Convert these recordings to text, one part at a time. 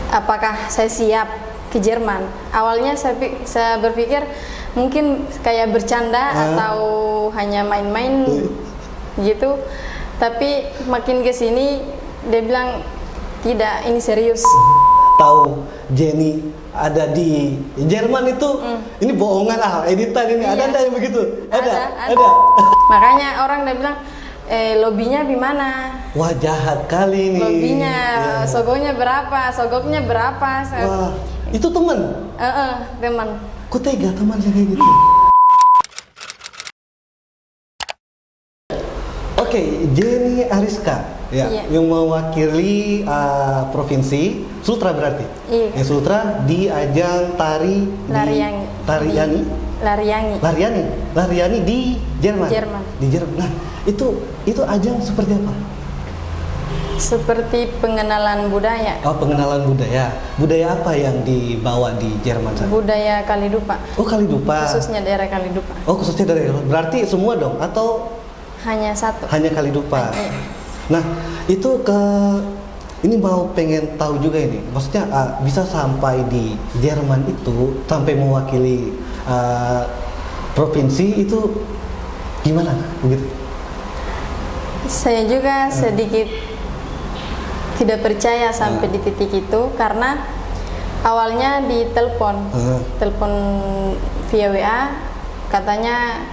apakah saya siap ke Jerman. Awalnya saya berpikir mungkin kayak bercanda atau hanya main-main gitu. Tapi makin ke sini dia bilang tidak, ini serius. Tahu Jenny ada di Jerman itu, ini bohongan editan ini. Iya. Ada yang begitu? Ada. Makanya orang dia bilang, lobbynya di mana? Wah, jahat kali ini. Lobbynya, Ya. sogoknya berapa? Wah, itu teman? Teman. Kok tega teman kayak gitu? Oke, Jenny Ariska ya, Iya. yang mewakili provinsi Sultra berarti. Iya. Ya, Sultra di ajang tari Lariyangi. Lariani di Jerman. Di Jerman. Nah, itu ajang seperti apa? Seperti pengenalan budaya. Oh, pengenalan budaya. Budaya apa yang dibawa di Jerman sana? Budaya Kalidupa. Oh, Kalidupa. Khususnya daerah Kalidupa. Oh, khususnya dari berarti semua dong atau Hanya satu. hanya Kalidupa? Iya. Nah, itu ini mau pengen tahu juga ini. Maksudnya bisa sampai di Jerman itu sampai mewakili provinsi itu gimana begitu? Saya juga sedikit tidak percaya sampai di titik itu karena awalnya di telepon via WA katanya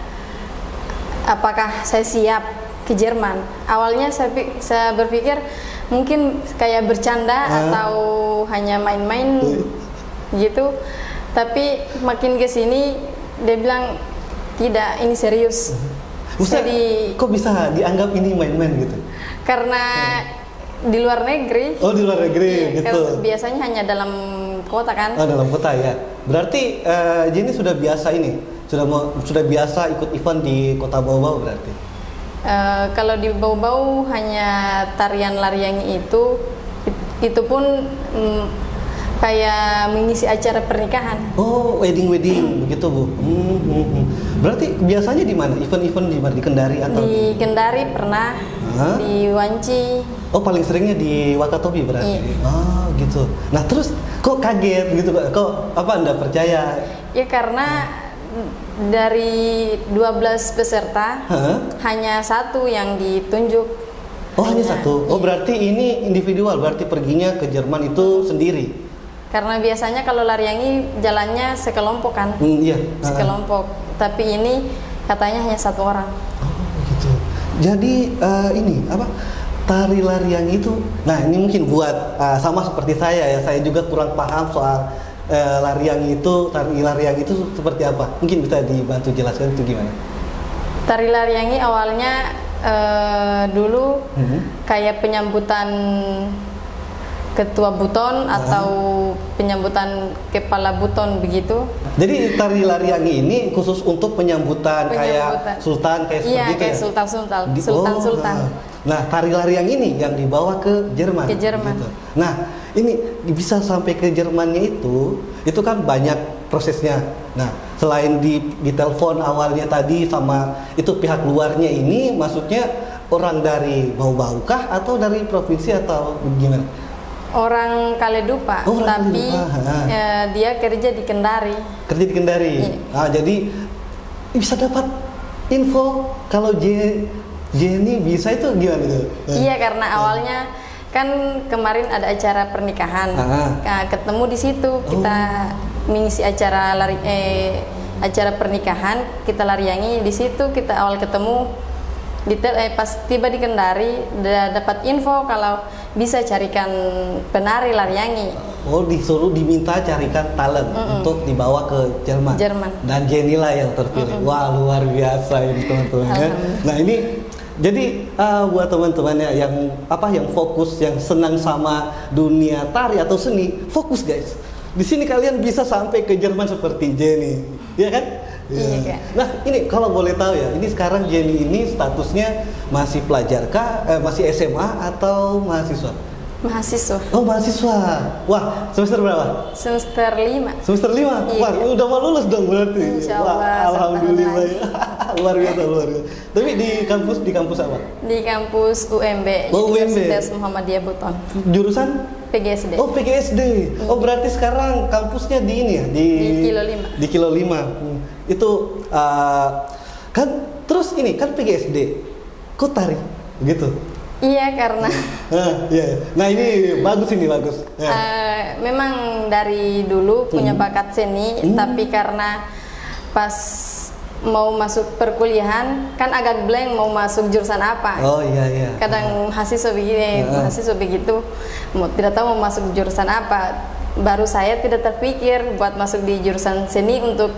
apakah saya siap ke Jerman. Awalnya saya berpikir mungkin kayak bercanda atau hanya main-main gitu. Tapi makin ke sini dia bilang tidak, ini serius. Kok bisa dianggap ini main-main gitu? Karena di luar negeri. Oh, di luar negeri gitu. Biasanya hanya dalam kota kan? Oh, dalam kota ya. Berarti Jenny sudah biasa ini, sudah biasa ikut event di Kota Bau-Bau berarti. Kalau di Bau-Bau hanya tarian Lariyangi itu pun kayak mengisi acara pernikahan. Oh, wedding begitu Bu. Berarti biasanya di mana? Event-event di mana? Di Kendari atau di Kendari pernah, di Wanci. Oh, paling seringnya di Wakatobi berarti. Iya. Oh, gitu. Nah, terus kok kaget gitu? Kok apa Anda percaya? Ya karena dari 12 peserta hanya satu yang ditunjuk. Oh, hanya satu. Oh, berarti ini individual, berarti perginya ke Jerman itu sendiri. Karena biasanya kalau Lariyangi jalannya sekelompok kan? Iya. Sekelompok. Tapi ini katanya hanya satu orang. Oh, gitu. Jadi ini apa? Tari Lariyangi itu, nah ini mungkin buat sama seperti saya ya, saya juga kurang paham soal Lariyangi itu, tari Lariyangi itu seperti apa? Mungkin bisa dibantu jelaskan itu gimana? Tari Lariyangi awalnya dulu kayak penyambutan ketua buton atau penyambutan kepala buton begitu. Jadi tari Lariyangi ini khusus untuk penyambutan. Kayak sultan kayak iya, seperti itu kayak ya? sultan. Nah, tari Lariyangi ini yang dibawa ke Jerman. Ke Jerman. Gitu. Nah, ini bisa sampai ke Jermannya itu kan banyak prosesnya. Nah, selain di telepon awalnya tadi sama itu pihak luarnya ini, maksudnya orang dari Bau-Bau kah atau dari provinsi atau gimana? Orang Kalidupa, tapi dia kerja di Kendari. Kerja di Kendari. Iya. Jadi bisa dapat info kalau Jenny bisa itu gimana tuh? Iya, karena awalnya kan kemarin ada acara pernikahan. Ketemu di situ kita mengisi acara acara pernikahan, kita Lariyangi di situ kita awal ketemu. Pas tiba di Kendari dapat info kalau bisa carikan penari Lariyangi. Oh, diminta carikan talent untuk dibawa ke Jerman. Dan Jenny lah yang terpilih. Wah, luar biasa ini teman-teman. Nah, ini jadi buat teman-temannya yang fokus, yang senang sama dunia tari atau seni, fokus guys. Di sini kalian bisa sampai ke Jerman seperti Jenny, ya kan? Iya kan. Nah, ini kalau boleh tahu ya, ini sekarang Jenny ini statusnya masih pelajar kah, masih SMA atau mahasiswa? Mahasiswa. Oh, mahasiswa. Wah, semester berapa? Semester 5. Semester 5? Iya. Wah, udah mau lulus dong berarti. Insya Allah. Wah, alhamdulillah ya. luar biasa. Tapi di kampus apa? Di kampus UMB, Oh, UMB. Universitas Muhammadiyah Buton. Jurusan? PGSD. Oh, PGSD. Oh, berarti sekarang kampusnya di ini ya, di Kilo 5. Di Kilo 5. Itu kan terus ini kan PGSD. Kok tari gitu? Iya, karena iya. Nah, ini bagus. Ya. Memang dari dulu punya bakat seni, tapi karena pas mau masuk perkuliahan kan agak blank mau masuk jurusan apa. Oh iya. Kadang mahasiswa begitu, tidak tahu mau masuk jurusan apa. Baru saya tidak terpikir buat masuk di jurusan seni untuk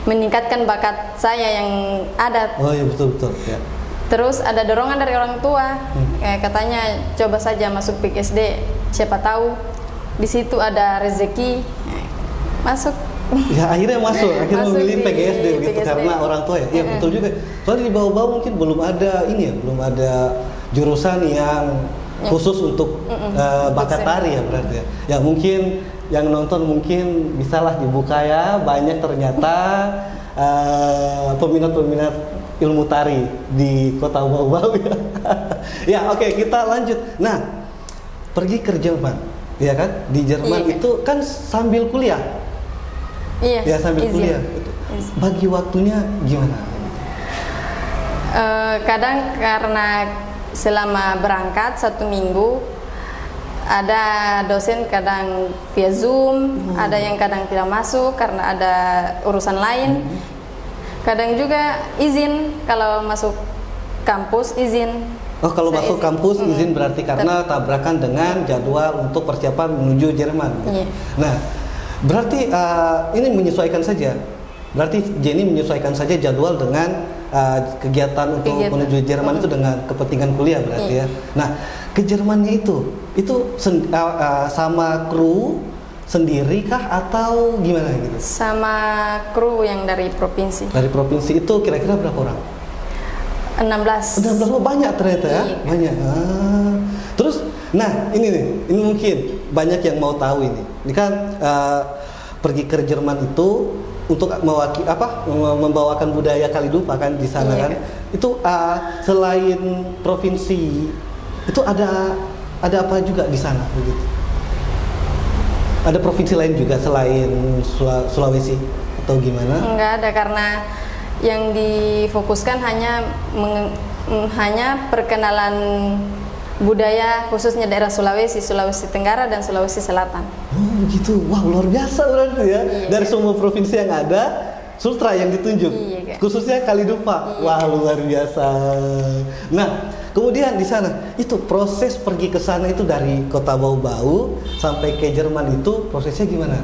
meningkatkan bakat saya yang ada. Oh iya, betul ya. Terus ada dorongan dari orang tua, katanya coba saja masuk PGSD, siapa tahu di situ ada rezeki. Masuk. Ya akhirnya akhirnya memilih PGSD gitu karena orang tua ya. Iya betul juga. Soalnya di bawah-bawah mungkin belum ada belum ada jurusan yang khusus untuk bakat tari ya berarti ya. Ya mungkin yang nonton mungkin bisalah dibuka ya, banyak ternyata peminat-peminat ilmu tari di Kota Bau-Bau ya. Ya oke, kita lanjut. Nah, pergi ke Jerman, ya kan? Di Jerman itu kan sambil kuliah. Iya. Ya sambil kuliah. Bagi waktunya gimana? Kadang karena selama berangkat 1 minggu ada dosen kadang via Zoom, ada yang kadang tidak masuk karena ada urusan lain. Kadang juga izin kalau masuk kampus izin. Oh, kalau masuk kampus izin berarti karena tabrakan dengan jadwal untuk persiapan menuju Jerman. Gitu. Iya. Nah, berarti ini menyesuaikan saja. Berarti Jenny menyesuaikan saja jadwal dengan kegiatan untuk menuju Jerman itu dengan kepentingan kuliah berarti ya. Nah, ke Jermannya itu sama kru sendiri kah atau gimana gitu? Sama kru yang dari provinsi. Dari provinsi itu kira-kira berapa orang? 16. Oh, banyak ternyata ya. Iya. Banyak. Terus, nah ini mungkin banyak yang mau tahu ini. Ini kan pergi ke Jerman itu untuk membawakan budaya Kalidupa kan di sana kan. Itu selain provinsi itu ada apa juga di sana begitu? Ada provinsi lain juga selain Sulawesi atau gimana? Enggak ada, karena yang difokuskan hanya perkenalan budaya khususnya daerah Sulawesi Tenggara dan Sulawesi Selatan. Oh begitu, wah luar biasa berarti ya. Iya. Dari semua provinsi yang ada, Sultra yang ditunjuk, khususnya Kalidupa. Wah luar biasa. Nah, kemudian di sana itu proses pergi ke sana itu dari Kota Bau-Bau sampai ke Jerman itu prosesnya gimana?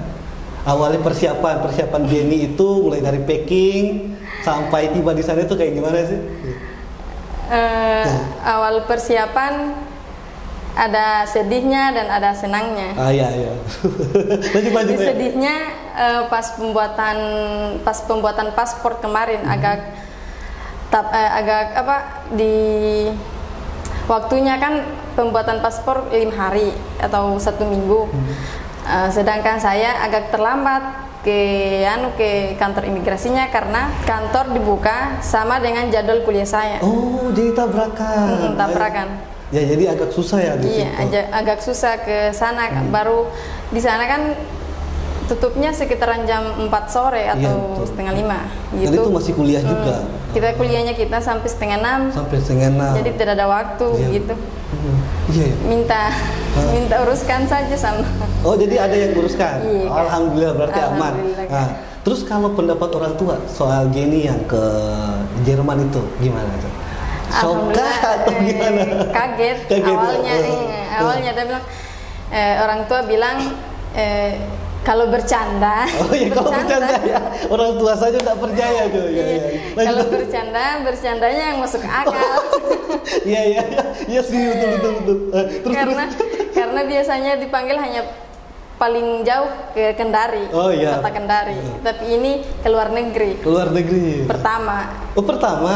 Awalnya persiapan Jenny itu mulai dari packing sampai tiba di sana itu kayak gimana sih? Awal persiapan ada sedihnya dan ada senangnya. Iya. Di sedihnya pas pembuatan paspor kemarin agak di waktunya kan pembuatan paspor 5 hari atau 1 minggu. Sedangkan saya agak terlambat ke kantor imigrasinya karena kantor dibuka sama dengan jadwal kuliah saya. Oh, jadi tabrakan. Tabrakan. Ya, jadi agak susah ya di situ. Iya, agak susah ke sana. Baru di sana kan tutupnya sekitaran jam 4 sore atau setengah 5 gitu. Dan itu masih kuliah juga. Kita kuliahnya sampai setengah 6. Jadi tidak ada waktu gitu. Iya. Minta uruskan saja sama. Oh, jadi ada yang uruskan. Iya, Alhamdulillah berarti aman. Nah, terus kalau pendapat orang tua soal Jenny yang ke Jerman itu gimana tuh? Shock atau gimana? Kaget. Awalnya dia bilang orang tua bilang kalau bercanda. Oh iya, kalau bercanda ya. Orang tua saja tidak percaya tuh. Kalau bercandanya yang masuk akal. Iya sih, betul. Karena biasanya dipanggil hanya paling jauh ke Kendari, kota Kendari. Tapi ini ke luar negeri. Pertama. Oh, pertama.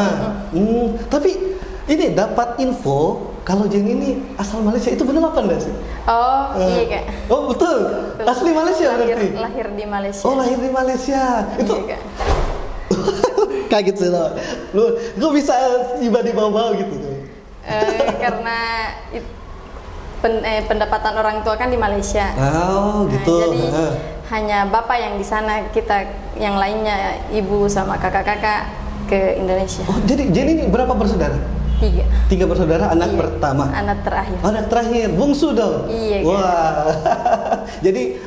Tapi ini dapat info kalau Jenny ini asal Malaysia, itu benar apa enggak sih? Oh, iya Kak. Oh, betul. Asli Malaysia berarti? Lahir di Malaysia. Oh, lahir di Malaysia. Itu iya, Kak. Kaget sih lo. Lu bisa tiba di bawah-bawah gitu tuh. Karena pendapatan orang tua kan di Malaysia. Oh, gitu. Jadi hanya bapak yang di sana, kita yang lainnya ibu sama kakak-kakak ke Indonesia. Oh, jadi Jenny ini berapa bersaudara? 3 bersaudara, anak pertama? Anak terakhir. Anak terakhir, bungsu dong? Iya. Wah, jadi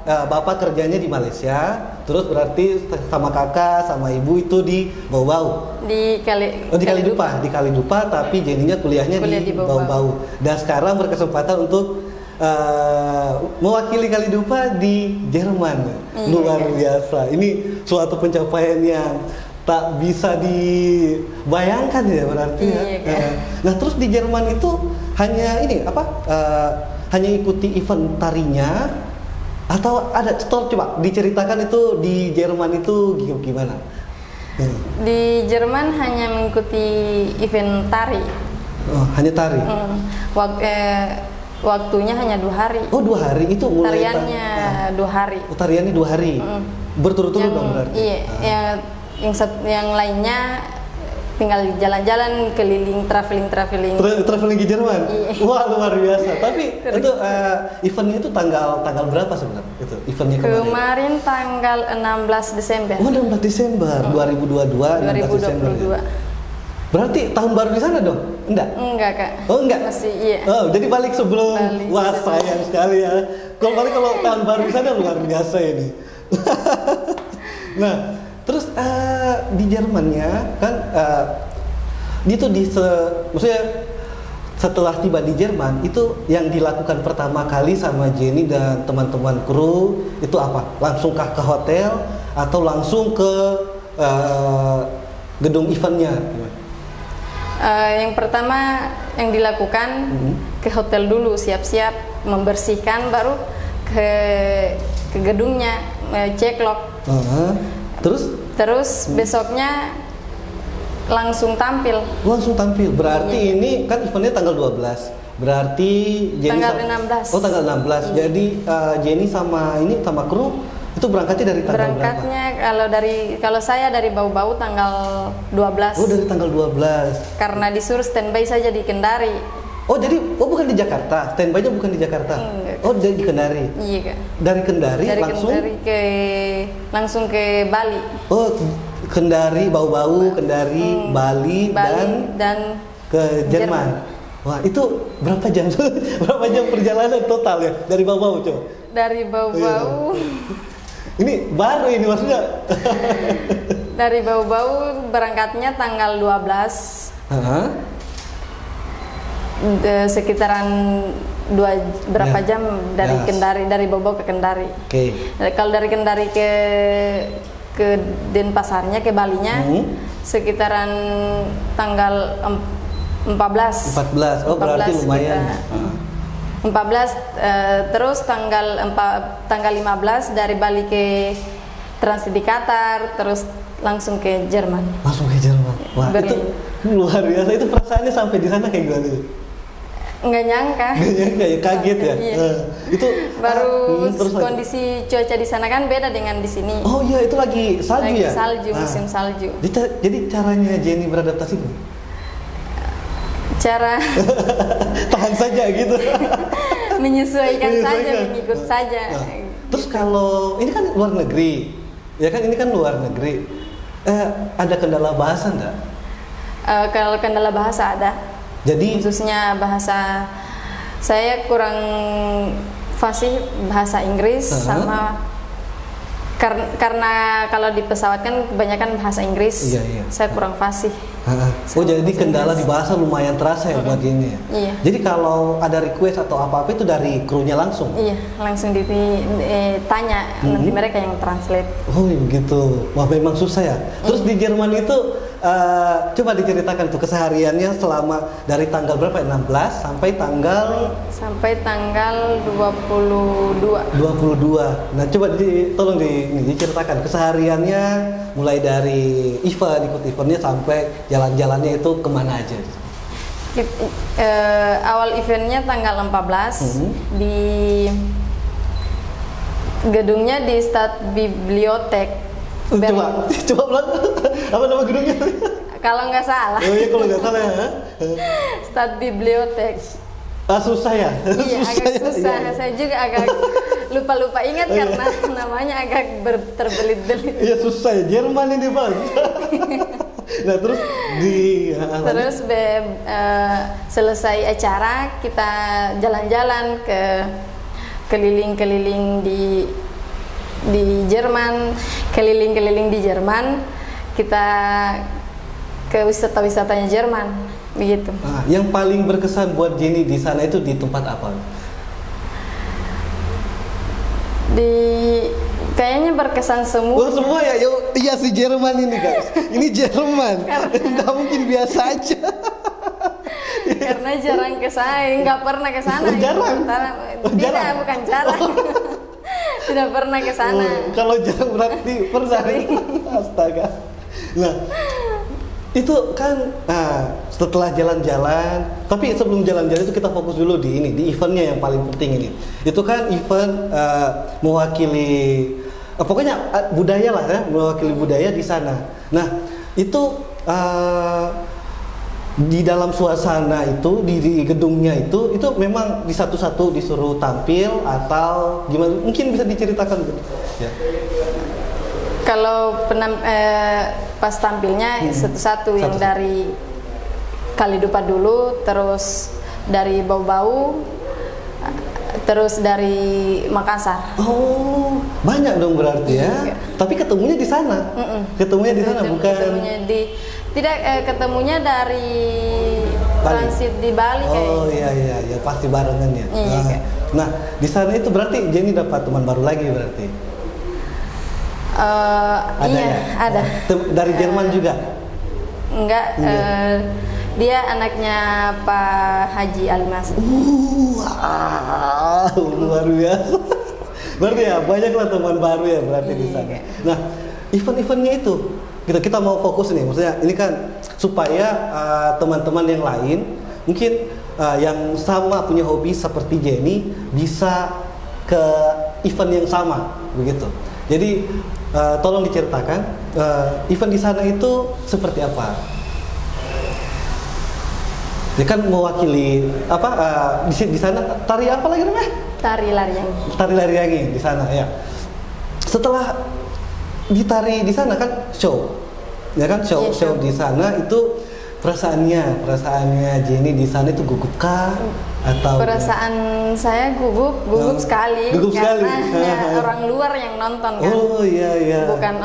bapak kerjanya di Malaysia, terus berarti sama kakak, sama ibu itu di Bau-Bau? Di Kalidupa, tapi Jenny-nya kuliahnya di Bau-Bau. Dan sekarang berkesempatan untuk mewakili Kalidupa di Jerman. Iya. Luar biasa, ini suatu pencapaian yang tak bisa dibayangkan ya berarti ya. Nah terus di Jerman itu hanya hanya ikuti event tarinya atau ada coba diceritakan itu di Jerman itu gimana? Di Jerman hanya mengikuti event tari. Oh, hanya tari. Waktunya hanya 2 hari. Oh 2 hari itu mulai tariannya 2 hari. Oh, tariannya 2 hari. Berturut-turut dong berarti. Iya. Yang lainnya tinggal jalan-jalan keliling traveling ke Jerman. Iya. Wah luar biasa. Tapi itu eventnya itu tanggal berapa sebenarnya itu eventnya kemarin tanggal 16 Desember. Oh 16 Desember 2022. 2022. Berarti tahun baru di sana dong? Enggak kak. Oh enggak? Masih iya. Oh jadi balik sebelum. Wah sayang sekali ya. Kalau tahun baru di sana luar biasa ini. Nah terus di Jermannya kan itu maksudnya setelah tiba di Jerman itu yang dilakukan pertama kali sama Jenny dan teman-teman kru itu apa? Langsungkah ke hotel atau langsung ke gedung eventnya? Yang pertama yang dilakukan ke hotel dulu, siap-siap membersihkan, baru ke gedungnya cek lock. Terus besoknya langsung tampil. Berarti ini kan eventnya tanggal 12. Berarti Jenny tanggal 16. Oh tanggal 16. Iya. Jadi Jenny sama kru itu berangkatnya dari tanggal berapa? Kalau saya dari Bau-Bau tanggal 12. Oh dari tanggal 12. Karena disuruh standby saja di Kendari. Oh jadi bukan di Jakarta, standby-nya bukan di Jakarta. Enggak. Oh di Kendari. Iya kak. Dari Kendari langsung ke Bali. Oh Kendari, Bau-Bau, Kendari, Bali dan ke Jerman. Wah itu berapa jam perjalanan total ya dari Bau-Bau coba? Dari Bau-Bau. Ini baru ini maksudnya. Dari Bau-Bau berangkatnya tanggal 12. Sekitaran berapa jam dari Kendari, dari Bau-Bau ke Kendari. Okay. Kalau dari Kendari ke Denpasarnya, ke Balinya sekitaran tanggal 14. Oh berarti lumayan. 14 terus tanggal 15 dari Bali ke transit di Qatar, terus langsung ke Jerman. Wah Berlin. Itu luar biasa. Itu perasaannya sampai di sana kayak gimana? Nggak nyangka ya, kaget ya. Iya. Itu baru kondisi cuaca di sana kan beda dengan di sini. Oh iya itu lagi salju ya. Musim salju. Jadi caranya Jenny beradaptasi gimana? Cara tahan saja gitu. menyesuaikan saja, mengikut saja. Terus kalau ini kan luar negeri, ya kan ini kan luar negeri. Ada kendala bahasa enggak? Kalau kendala bahasa ada. Jadi khususnya bahasa saya kurang fasih bahasa Inggris sama karena kalau di pesawat kan kebanyakan bahasa Inggris. Iya. Saya kurang fasih. Oh jadi kendala di bahasa lumayan terasa ya buat ini ya? Iya. Jadi kalau ada request atau apa-apa itu dari krunya langsung? Iya, langsung ditanya nanti mereka yang translate. Oh gitu, wah memang susah ya. Terus di Jerman itu coba diceritakan tuh kesehariannya selama dari tanggal berapa ya? 16 sampai tanggal 22. Nah coba tolong diceritakan kesehariannya mulai dari ikut eventnya sampai jalan-jalannya itu kemana aja? Awal eventnya tanggal 14 di gedungnya di Stadtbibliothek. Coba bilang apa nama gedungnya? Kalau nggak salah. Oh iya kalau nggak salah ya. Stadtbibliothek. Susah ya? Iya, agak susah. Ya. Saya juga agak lupa ingat karena namanya agak terbelit-belit. Iya, susah ya. Jerman ini, Bang. Nah, terus selesai acara kita jalan-jalan ke keliling-keliling di Jerman, keliling-keliling di Jerman, kita ke wisata-wisatanya Jerman, begitu. Yang paling berkesan buat Jenny di sana itu di tempat apa? Kayaknya berkesan semua. Oh, semua ya? Iya si Jerman ini, guys. Ini Jerman. Nggak mungkin biasa aja. Karena jarang ke sana, nggak pernah ke sana. Jarang? Tidak, bukan jarang. Tidak pernah ke sana. Kalau jarang berarti pernah. Astaga. Nah, itu kan setelah jalan-jalan, tapi sebelum jalan-jalan itu kita fokus dulu di eventnya yang paling penting ini. Itu kan event mewakili pokoknya budaya lah ya, mewakili budaya di sana. Nah, itu di dalam suasana itu di gedungnya itu memang di satu-satu disuruh tampil atau gimana? Mungkin bisa diceritakan gitu. Ya. Kalau pas tampilnya satu-satu yang dari Kalidupa dulu, terus dari Bau-Bau, terus dari Makassar. Oh, banyak dong berarti ya. Iya. Tapi ketemunya di sana. Ketemunya di sana bukan? Ketemunya dari Bali. Transit di Bali kayaknya. Oh iya, pasti barengan ya. Iya. Nah, di sana itu berarti Jenny dapat teman baru lagi berarti. Ada iya, ya? Ada. Dari Jerman juga? Enggak, dia anaknya Pak Haji Almas. Luar biasa. Berarti ya banyaklah teman baru ya berarti di sana. Nah, event-eventnya itu kita mau fokus nih, maksudnya ini kan supaya teman-teman yang lain mungkin yang sama punya hobi seperti Jenny bisa ke event yang sama begitu. Jadi tolong diceritakan event di sana itu seperti apa? Dia kan mewakili apa di sana tari apa lagi namanya? Tari Lariangi. Tari Lariangi di sana ya. Setelah ditari di sana kan show, ya kan show di sana itu perasaannya Jenny di sana itu gugup kah atau? Perasaan saya gugup sekali. Gugup sekali. Karena orang luar yang nonton kan. Oh iya. Bukan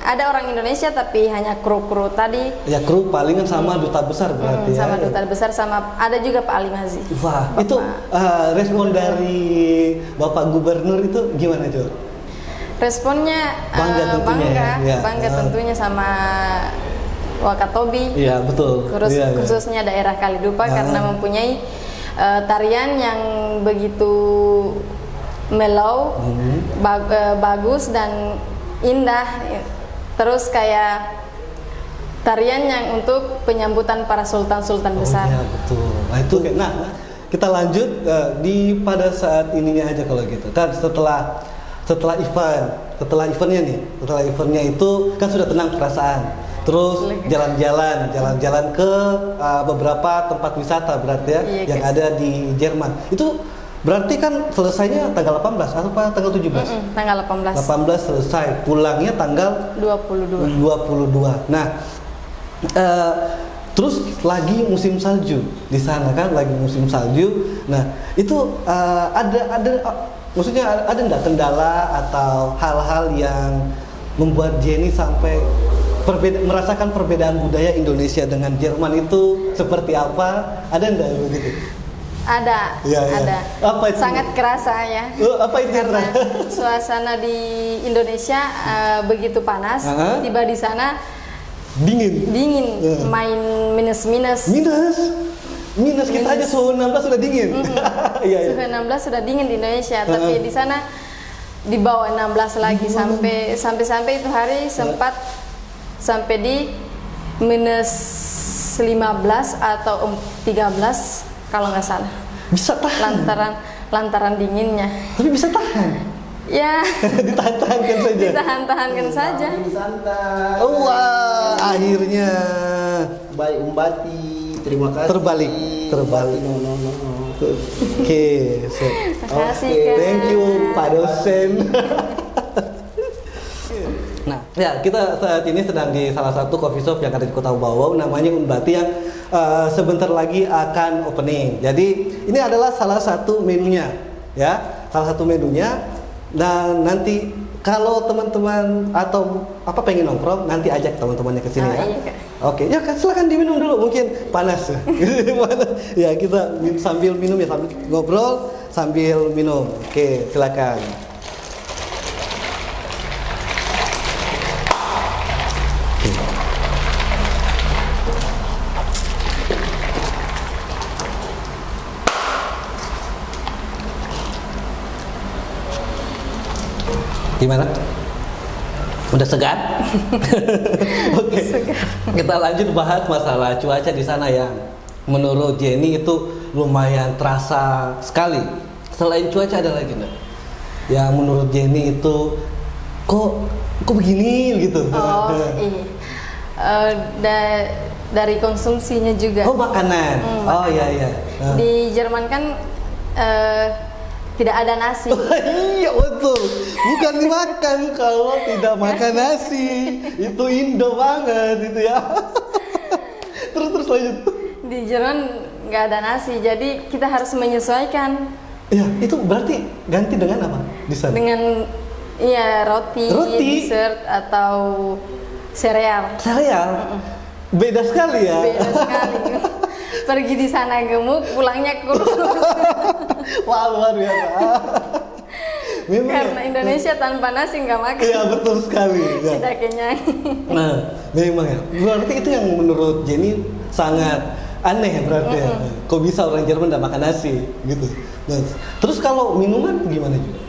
ada orang Indonesia tapi hanya kru tadi. Ya kru palingan sama duta besar berarti sama ya. Duta besar sama ada juga Pak Ali Mazi. Wah, Bapak, itu respon dari Bapak Gubernur itu gimana tuh? Responnya bangga tentunya sama Wakatobi. Iya betul. Khususnya daerah Kalidupa karena mempunyai tarian yang begitu mellow, bagus dan indah. Terus kayak tarian yang untuk penyambutan para sultan besar. Iya betul. Nah itu kita lanjut pada saat ininya aja kalau gitu. Kan setelah eventnya itu kan sudah tenang perasaan. Terus jalan-jalan ke beberapa tempat wisata berarti ya yang ada di Jerman. Itu berarti kan selesainya tanggal 18 atau tanggal 17? Tanggal 18. 18 selesai. Pulangnya tanggal 22. Nah, terus lagi musim salju di sana kan, lagi musim salju. Nah, itu maksudnya ada nggak kendala atau hal-hal yang membuat Jenny sampai merasakan perbedaan budaya Indonesia dengan Jerman itu seperti apa? Ada enggak begitu? Ada. Apa itu? Sangat kerasa ya. Apa itu? Karena suasana di Indonesia begitu panas, tiba di sana dingin. Main minus. Kita aja suhu 16 sudah dingin. Suhu 16 sudah dingin di Indonesia, tapi di sana di bawah 16 lagi sampai itu hari sempat sampai di minus 15 atau 13 kalau nggak salah. Bisa tahan? Lantaran dinginnya. Tapi bisa tahan? Ya. Ditahan-tahankan saja? Ditahan-tahankan saja. Santai. Wah, akhirnya. Baik Umbati, terima kasih. Terbalik. No. Oke, Makasih, Kak. thank you Pak dosen. Nah, ya kita saat ini sedang di salah satu coffee shop yang ada di Kota Bawau, namanya Unbati, yang sebentar lagi akan opening. Jadi ini adalah salah satu menunya, ya, salah satu menunya. Dan nanti kalau teman-teman atau apa pengen nongkrong, nanti ajak teman-temannya ke sini ya. Iya, Kak. Oke, ya kan silakan diminum dulu, mungkin panas. Ya kita sambil minum ya, sambil ngobrol sambil minum. Oke, silakan. Gimana? Udah segar? Oke. Kita lanjut bahas masalah cuaca di sana yang menurut Jenny itu lumayan terasa sekali. Selain cuaca ada lagi nggak? Yang menurut Jenny itu kok begini gitu? Oh iya. Dari konsumsinya juga. Oh makanan. Oh iya. Di Jerman kan tidak ada nasi. Iya betul. Bukan dimakan kalau tidak makan nasi. Itu Indo banget itu ya. Terus lanjut. Di Jerman nggak ada nasi, jadi kita harus menyesuaikan. Ya, itu berarti ganti dengan apa di sana? Dengan roti, dessert atau sereal. Sereal. Beda sekali ya. Beda sekali. Pergi di sana gemuk, pulangnya kurus. Wah, luar biasa. Karena Indonesia tanpa nasi nggak makan. Iya, betul sekali. Ya. Tidak kenyang. Nah, memang ya. Berarti itu yang menurut Jenny sangat aneh berarti ya. Kok bisa orang Jerman tidak makan nasi gitu. Nah, terus kalau minuman gimana juga?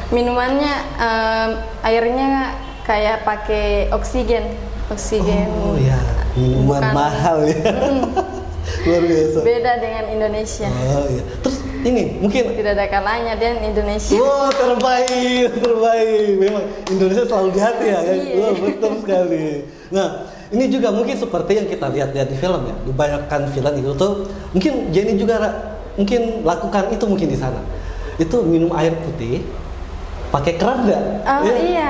Minumannya airnya kayak pakai oksigen. Oh ya, minuman mahal ya. Luar biasa. Beda dengan Indonesia. Oh iya. Terus ini mungkin tidak ada kalanya dia Indonesia. Wow, terbaik. Memang Indonesia selalu di hati ya. Iya. Wow, betul sekali. Nah, ini juga mungkin seperti yang kita lihat di film ya. Kebanyakan film itu tuh mungkin Jenny juga mungkin lakukan itu mungkin di sana. Itu minum air putih pakai keran enggak? Oh ya? Iya.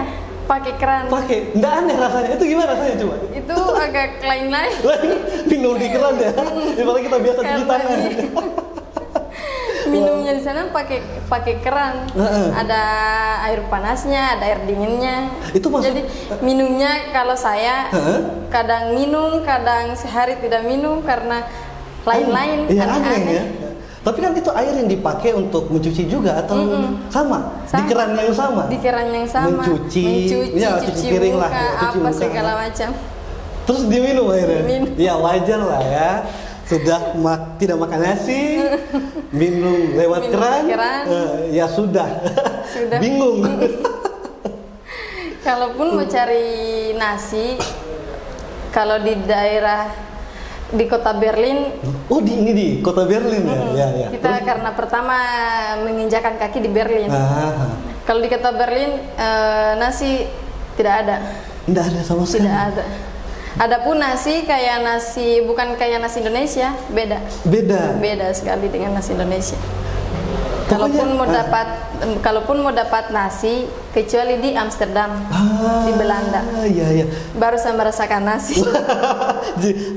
Pakai keran. Nggak aneh rasanya. Itu gimana rasanya coba? Itu agak lain-lain. Minum di keran ya. Dimana kita biasa cuci tangan. Minumnya di sana pakai keran. Ada air panasnya, ada air dinginnya. Itu maksud... Jadi minumnya kalau saya kadang minum, kadang sehari tidak minum karena lain-lain. Iya aneh ya. Tapi kan itu air yang dipakai untuk mencuci juga atau sama? Di keran yang sama? Di keran yang sama. Mencuci ya, cuci piring muka, lah. Cuci apa muka. Segala macam. Terus diminum airnya? Minum. Ya wajar lah ya. Sudah tidak makan nasi, minum lewat keran. Ya sudah. Bingung. Kalaupun mau cari nasi, kalau di daerah di kota Berlin. Oh di kota Berlin ya. Kita karena pertama menginjakan kaki di Berlin. Kalau di kota Berlin nasi tidak ada. Tidak ada sama sekali. Tidak ada. Adapun nasi kayak nasi bukan kayak nasi Indonesia, beda. Beda sekali dengan nasi Indonesia. Kalaupun mau dapat nasi kecuali di Amsterdam, di Belanda. Iya. Baru saya merasakan nasi.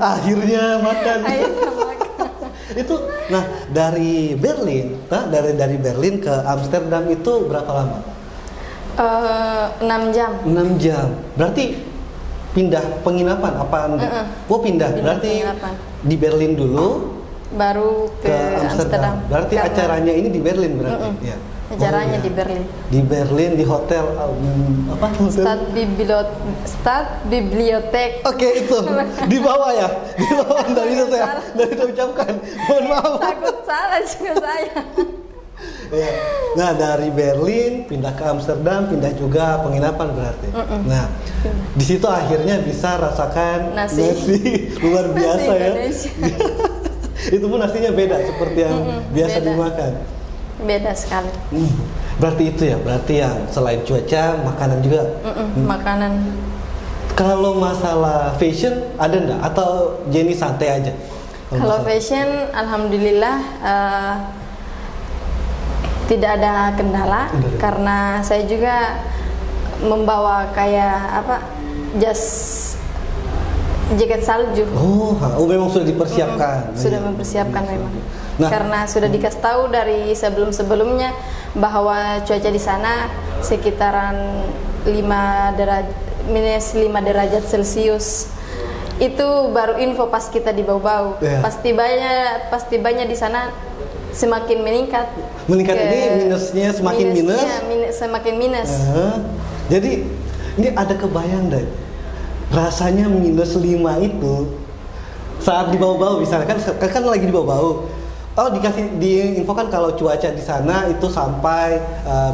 Akhirnya makan. Itu dari Berlin, dari Berlin ke Amsterdam itu berapa lama? 6 jam. 6 jam. Berarti pindah penginapan apa enggak? Oh pindah. Berarti penginapan. Di Berlin dulu baru ke Amsterdam. Berarti acaranya ini di Berlin berarti ya. Acaranya di Berlin. Di Berlin di hotel apa? Stadtbibliothek. Oke, itu di bawah ya. Di bawah dari saya ucapkan. Mohon maaf. Takut salah juga saya. Ya. Nah, dari Berlin pindah ke Amsterdam, pindah juga penginapan berarti. Nah, di situ akhirnya bisa rasakan nasi luar biasa ya. Itu pun nasinya beda seperti yang biasa dimakan. Beda sekali. Berarti itu ya, berarti yang selain cuaca, makanan juga. Makanan. Kalau masalah fashion ada enggak? Atau Jenny santai aja? Kalau fashion, alhamdulillah tidak ada kendala karena saya juga membawa kayak jas jaket salju. Oh, memang sudah dipersiapkan. Sudah mempersiapkan memang. Nah, karena sudah dikasih tahu dari sebelum-sebelumnya bahwa cuaca di sana sekitaran minus 5 derajat Celcius. Itu baru info pas kita di Bau-Bau. Pasti banyak di sana semakin meningkat. Meningkat ini minusnya semakin minus. Iya, semakin minus. Jadi ini ada kebayang deh. Rasanya minus 5 itu saat di Bau-Bau misalnya kan lagi di Bau-Bau. Oh, diinfokan kalau cuaca di sana itu sampai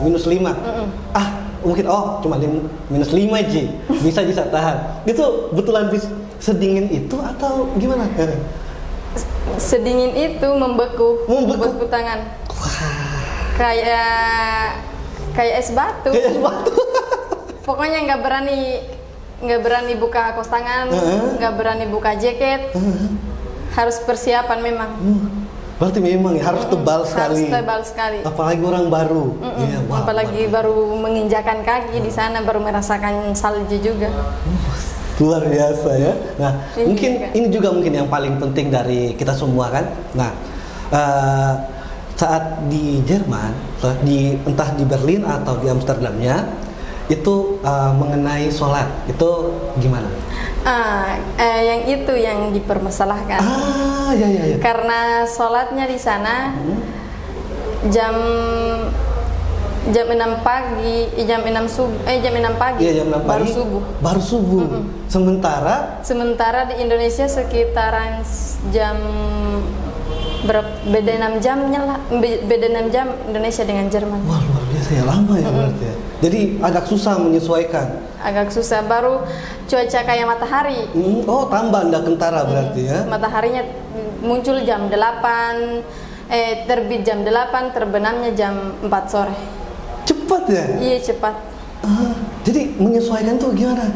minus 5. Mungkin cuma minus 5 aja bisa tahan. Itu betulan sedingin itu atau gimana? Sedingin itu membeku tangan. Kayak es batu. Pokoknya nggak berani buka kaos tangan, nggak berani buka jaket. Harus persiapan memang. Berarti memang harus tebal sekali. Harus tebal sekali. Apalagi orang baru. Apalagi baru menginjakan kaki di sana, baru merasakan salju juga. Luar biasa ya. Nah, ini juga yang paling penting dari kita semua kan. Nah, saat di Jerman, entah di Berlin atau di Amsterdamnya, itu mengenai sholat itu gimana? Yang itu yang dipermasalahkan. Ya. Karena sholatnya di sana jam 6 pagi, jam 6 pagi. Iya, jam 6 pagi. Baru subuh. Sementara di Indonesia sekitaran jam beda 6 jamnya lah. Beda 6 jam Indonesia dengan Jerman. Wah, luar biasa ya, lama ya berarti ya. Jadi agak susah menyesuaikan. Agak susah, baru cuaca kayak matahari. Tambah anda kentara berarti ya. Mataharinya muncul jam 8, terbit jam 8, terbenamnya jam 4 sore. Cepat ya? Iya, cepat. Jadi menyesuaikan tuh gimana?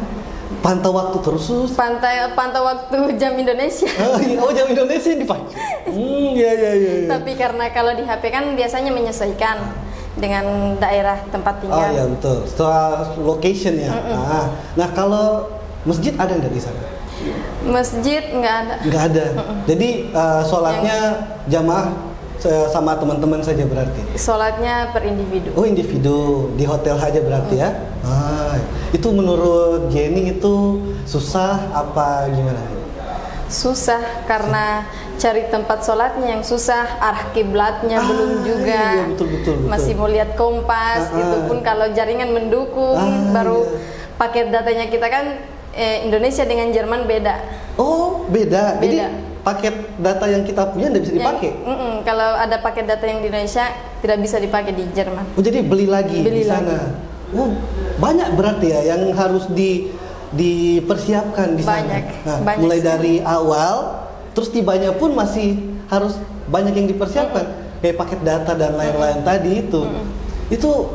Pantau waktu terus? Pantau waktu jam Indonesia. Jam Indonesia dipakai. Iya. Tapi karena kalau di HP kan biasanya menyesuaikan dengan daerah tempat tinggal. Iya betul. Setelah location ya. Nah, kalau masjid ada nggak di sana? Masjid nggak ada. Nggak ada. Jadi sholatnya jamaah sama teman-teman saja berarti? Sholatnya per individu. Oh, individu, di hotel saja berarti ya? Itu menurut Jenny itu susah apa gimana? Susah karena cari tempat sholatnya yang susah, arah kiblatnya belum juga. Iya, betul. Masih mau lihat kompas, itu pun kalau jaringan mendukung, baru paket datanya kita kan Indonesia dengan Jerman beda. Oh, beda. Jadi paket data yang kita punya tidak bisa dipakai? Kalau ada paket data yang di Indonesia tidak bisa dipakai di Jerman. Oh, jadi beli lagi di sana. Oh, banyak berarti ya yang harus dipersiapkan di sana. Banyak mulai dari awal, terus tibanya pun masih harus banyak yang dipersiapkan. Kayak paket data dan lain-lain tadi itu. Itu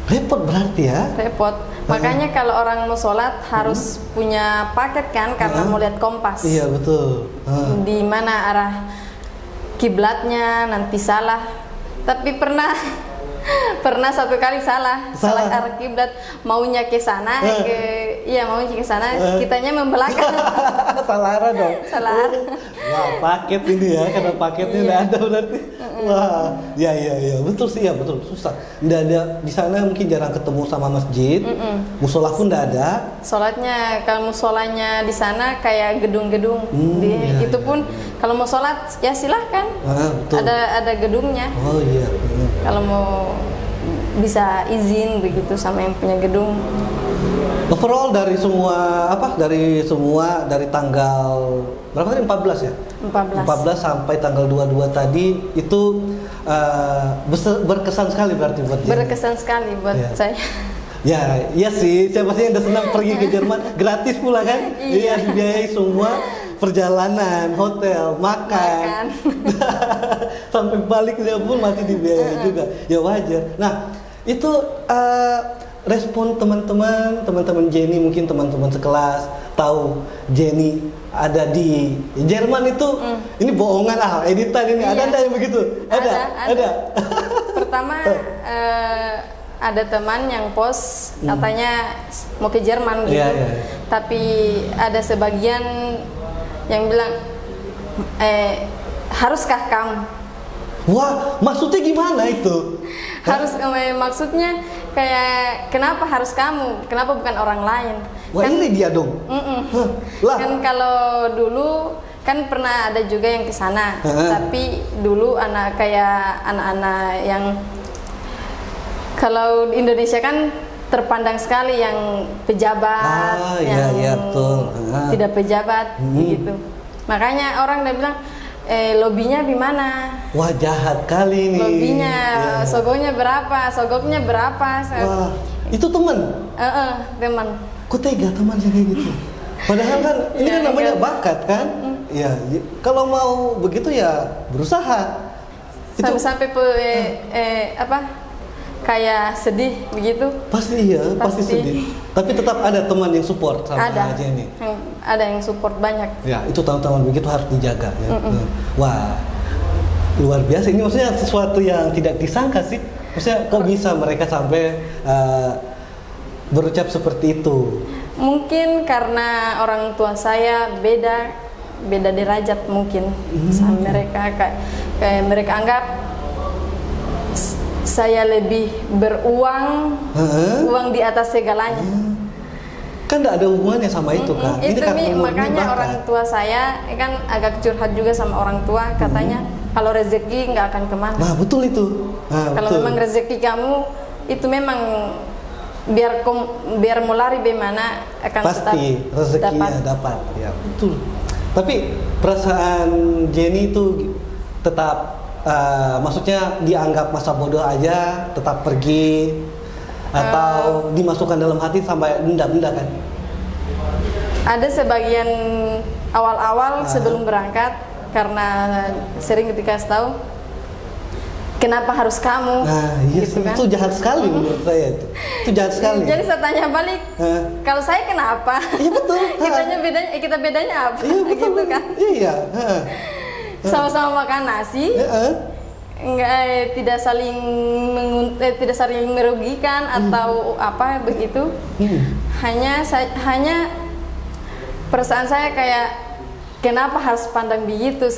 repot berarti ya? Repot. Makanya kalau orang mau sholat harus punya paket kan, karena mau lihat kompas. Iya betul. Di mana arah kiblatnya, nanti salah. Tapi pernah satu kali salah arah kiblat, maunya ke sana, maunya ke sana, kitanya membelakang. Salah arah dong. Salah arah. Wah, paket ini ya, karena paketnya nggak ada berarti. Wah, iya, betul sih ya, betul, susah. Nggak ada di sana, mungkin jarang ketemu sama masjid, musola pun nggak ada. Sholatnya kalau musolanya di sana kayak gedung-gedung, itu pun kalau mau sholat ya silahkan, ada gedungnya. Oh iya. Kalau mau bisa izin begitu sama yang punya gedung. Overall dari tanggal berapa tadi, 14 ya? 14 sampai tanggal 22 tadi itu berkesan sekali berarti buat Jenny. Berkesan sekali buat saya. Iya sih, siapa sih yang udah senang pergi ke Jerman, gratis pula kan? Iya, dibiayai semua, perjalanan, hotel, makan. Sampai baliknya pun masih dibiayai juga. Ya wajar. Nah, itu respon teman-teman Jenny, mungkin teman-teman sekelas, tahu Jenny ada di Jerman itu, ini bohongan editan ini. Iya. Ada enggak yang begitu? Ada. Pertama ada teman yang post katanya mau ke Jerman gitu. Iya. Tapi ada sebagian yang bilang haruskah kamu? Wah, maksudnya gimana itu? Harus maksudnya kayak kenapa harus kamu? Kenapa bukan orang lain? Wah, kan, ini dia dong. Kan kalau dulu kan pernah ada juga yang ke sana. Tapi dulu anak-anak yang kalau di Indonesia kan terpandang sekali yang pejabat, yang betul. Tidak pejabat gitu. Makanya orang udah bilang lobbynya di mana? Wah, jahat kali nih. Lobbynya, sogoknya berapa? Wah, itu teman? Teman. Kok tega temannya kayak gitu? Padahal kan ini kan namanya bakat kan? Ya, kalau mau begitu ya berusaha. Sampai kayak sedih begitu? Pasti sedih. Tapi tetap ada teman yang support sama Jenny. Ada yang support banyak. Ya, itu teman-teman begitu harus dijaga ya. Wah, luar biasa. Ini maksudnya sesuatu yang tidak disangka sih. Maksudnya kok bisa mereka sampai berucap seperti itu? Mungkin karena orang tua saya beda derajat mungkin sama mereka. Kayak mereka anggap saya lebih beruang, uang di atas segalanya. Kan tidak ada hubungannya sama itu kan? Itu makanya orang tua saya kan agak curhat juga sama orang tua, katanya kalau rezeki nggak akan kemana. Nah, betul itu. Kalau memang rezeki kamu itu memang biar mau lari bagaimana akan pasti rezekinya dapat. Ya, betul. Tapi perasaan Jenny itu tetap maksudnya dianggap masa bodoh aja, tetap pergi atau dimasukkan dalam hati sampai benda-benda kan? Ada sebagian awal-awal sebelum berangkat karena sering dikasih tahu kenapa harus kamu? Gitu kan? Itu jahat sekali menurut saya itu. Itu jahat sekali. Jadi saya tanya balik, kalau saya kenapa? Iya betul. Kita bedanya apa? Iya betul. Gitu kan? Iya. Sama-sama makan nasi, tidak saling merugikan atau apa begitu. Hanya perasaan saya kayak kenapa harus pandang begitu?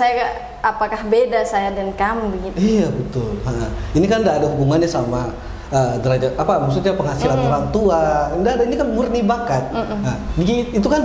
Apakah beda saya dan kamu begitu? Iya betul. Ini kan tidak ada hubungannya sama derajat maksudnya penghasilan orang tua. Tidak ada, ini kan murni bakat. Itu kan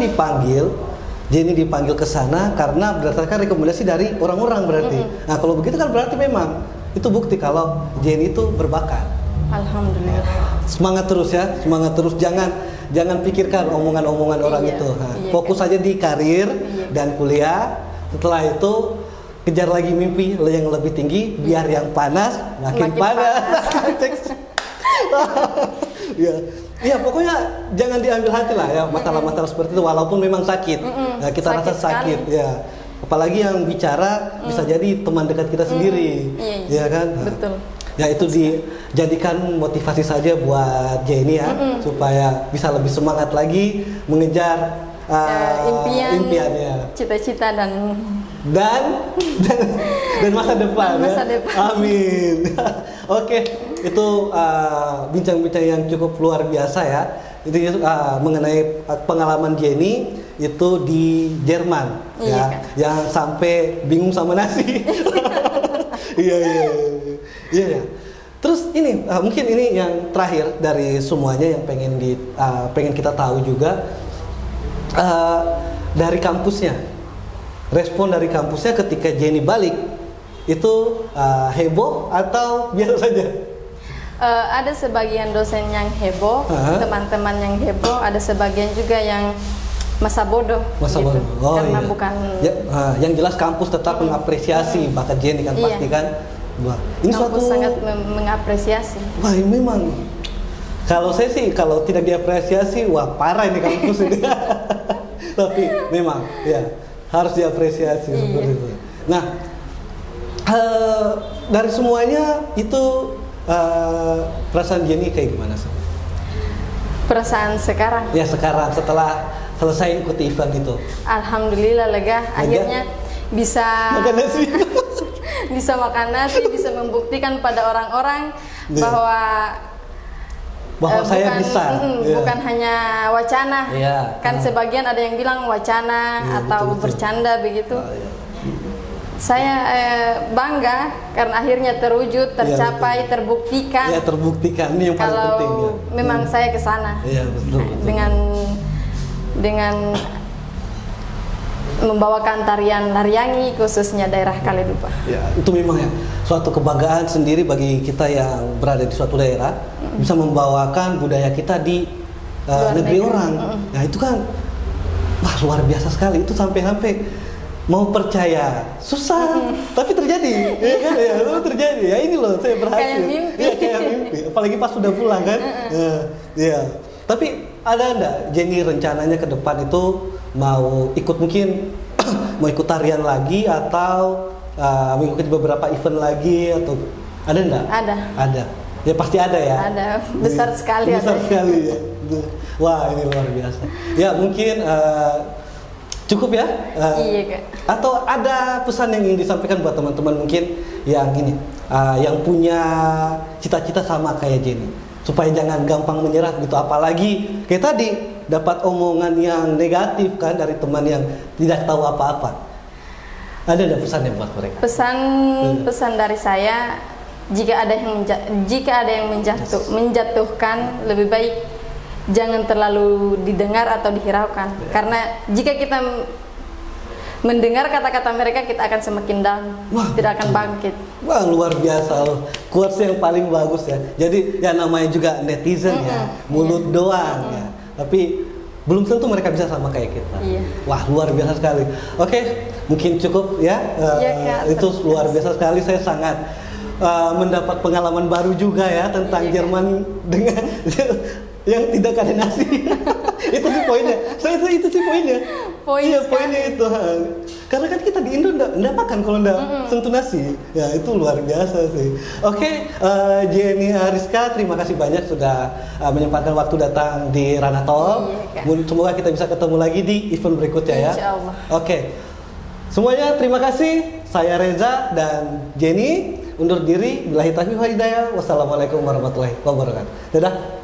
Jenny dipanggil ke sana karena berdasarkan rekomendasi dari orang-orang berarti. Nah, kalau begitu kan berarti memang itu bukti kalau Jenny itu berbakat. Alhamdulillah. Semangat terus ya, semangat terus. Jangan pikirkan omongan-omongan orang itu. Fokus aja di karir dan kuliah. Setelah itu kejar lagi mimpi yang lebih tinggi, biar yang panas makin panas. Ya pokoknya jangan diambil hati lah ya masalah-masalah seperti itu, walaupun memang sakit. Kita rasa sakit ya. Apalagi yang bicara bisa jadi teman dekat kita sendiri. Ya kan? Betul. Ya itu dijadikan motivasi saja buat Jenny ya, supaya bisa lebih semangat lagi mengejar impiannya, cita-cita dan masa depan. Masa depan. Amin. Oke, itu bincang-bincang yang cukup luar biasa ya. Itu mengenai pengalaman Jenny itu di Jerman ya, kan? Yang sampai bingung sama nasi. Iya. Terus ini mungkin ini yang terakhir dari semuanya yang pengen kita tahu juga dari kampusnya. Respon dari kampusnya ketika Jenny balik itu heboh atau biasa saja? Ada sebagian dosen yang heboh, teman-teman yang heboh, ada sebagian juga yang masa bodoh. Gitu. Karena bukan yang jelas kampus tetap mengapresiasi bakat Jenny kan pasti kan. Wah, ini kampus sangat mengapresiasi. Wah, ini memang kalau saya sih kalau tidak diapresiasi wah parah ini kampus ini. Tapi memang ya harus diapresiasi seperti itu. Nah, dari semuanya itu perasaan Jenny kayak gimana sih? Perasaan sekarang? Ya sekarang setelah selesai ikut event itu? Alhamdulillah lega. Akhirnya bisa makan nasi. Bisa makan nasi, bisa membuktikan pada orang-orang bahwa saya bisa. Bukan hanya wacana. Kan sebagian ada yang bilang wacana atau betul. Bercanda begitu. Saya bangga karena akhirnya terwujud, tercapai, terbuktikan. Ya, terbuktikan ini yang paling penting. Kalau memang saya ke sana. Iya, betul. Dengan membawakan tarian Lariangi khususnya daerah Kaledupa. Ya, itu memang ya suatu kebanggaan sendiri bagi kita yang berada di suatu daerah bisa membawakan budaya kita di negeri orang. Nah, itu kan luar biasa sekali. Itu sampai mau percaya susah, tapi terjadi, ya kan? Ya, itu terjadi. Ya ini loh, saya berhasil. Kayak mimpi. Ya, kayak mimpi. Apalagi pas sudah pulang kan. Ya. Tapi ada enggak Jenny rencananya ke depan itu mau ikut mungkin mau ikut tarian lagi atau mengikuti beberapa event lagi atau ada enggak? Ada. Ya pasti ada ya. Ada. Besar sekali. Besar sekali ya. Wah, ini luar biasa. Ya mungkin cukup ya? Iya Kak. Atau ada pesan yang ingin disampaikan buat teman-teman mungkin yang ini, yang punya cita-cita sama kayak Jenny, supaya jangan gampang menyerah gitu. Apalagi kayak tadi dapat omongan yang negatif kan dari teman yang tidak tahu apa-apa. Ada pesannya buat mereka? Pesan dari saya, jika ada yang menjatuhkan, lebih baik jangan terlalu didengar atau dihiraukan. Karena jika kita mendengar kata-kata mereka, kita akan semakin down, tidak akan bangkit. Wah, luar biasa loh. Quotes yang paling bagus ya. Jadi ya namanya juga netizen ya, mulut doang ya. Tapi belum tentu mereka bisa sama kayak kita. Wah, luar biasa sekali. Oke, mungkin cukup ya. Itu luar biasa sekali. Saya sangat mendapat pengalaman baru juga ya tentang Jerman dengan yang tidak ada nasi. Itu sih poinnya. Itu sih poinnya. Poinnya itu. Karena kan kita di Indo enggak makan kalau enggak sentuh nasi. Ya, itu luar biasa sih. Oke, Jenny Ariska, terima kasih banyak sudah menyempatkan waktu datang di Ranah Talk. Semoga kita bisa ketemu lagi di event berikutnya ya. Insyaallah. Oke. Semuanya terima kasih. Saya Reza dan Jenny undur diri. Billahi taufiq wal hidayah. Wassalamualaikum warahmatullahi wabarakatuh. Dadah.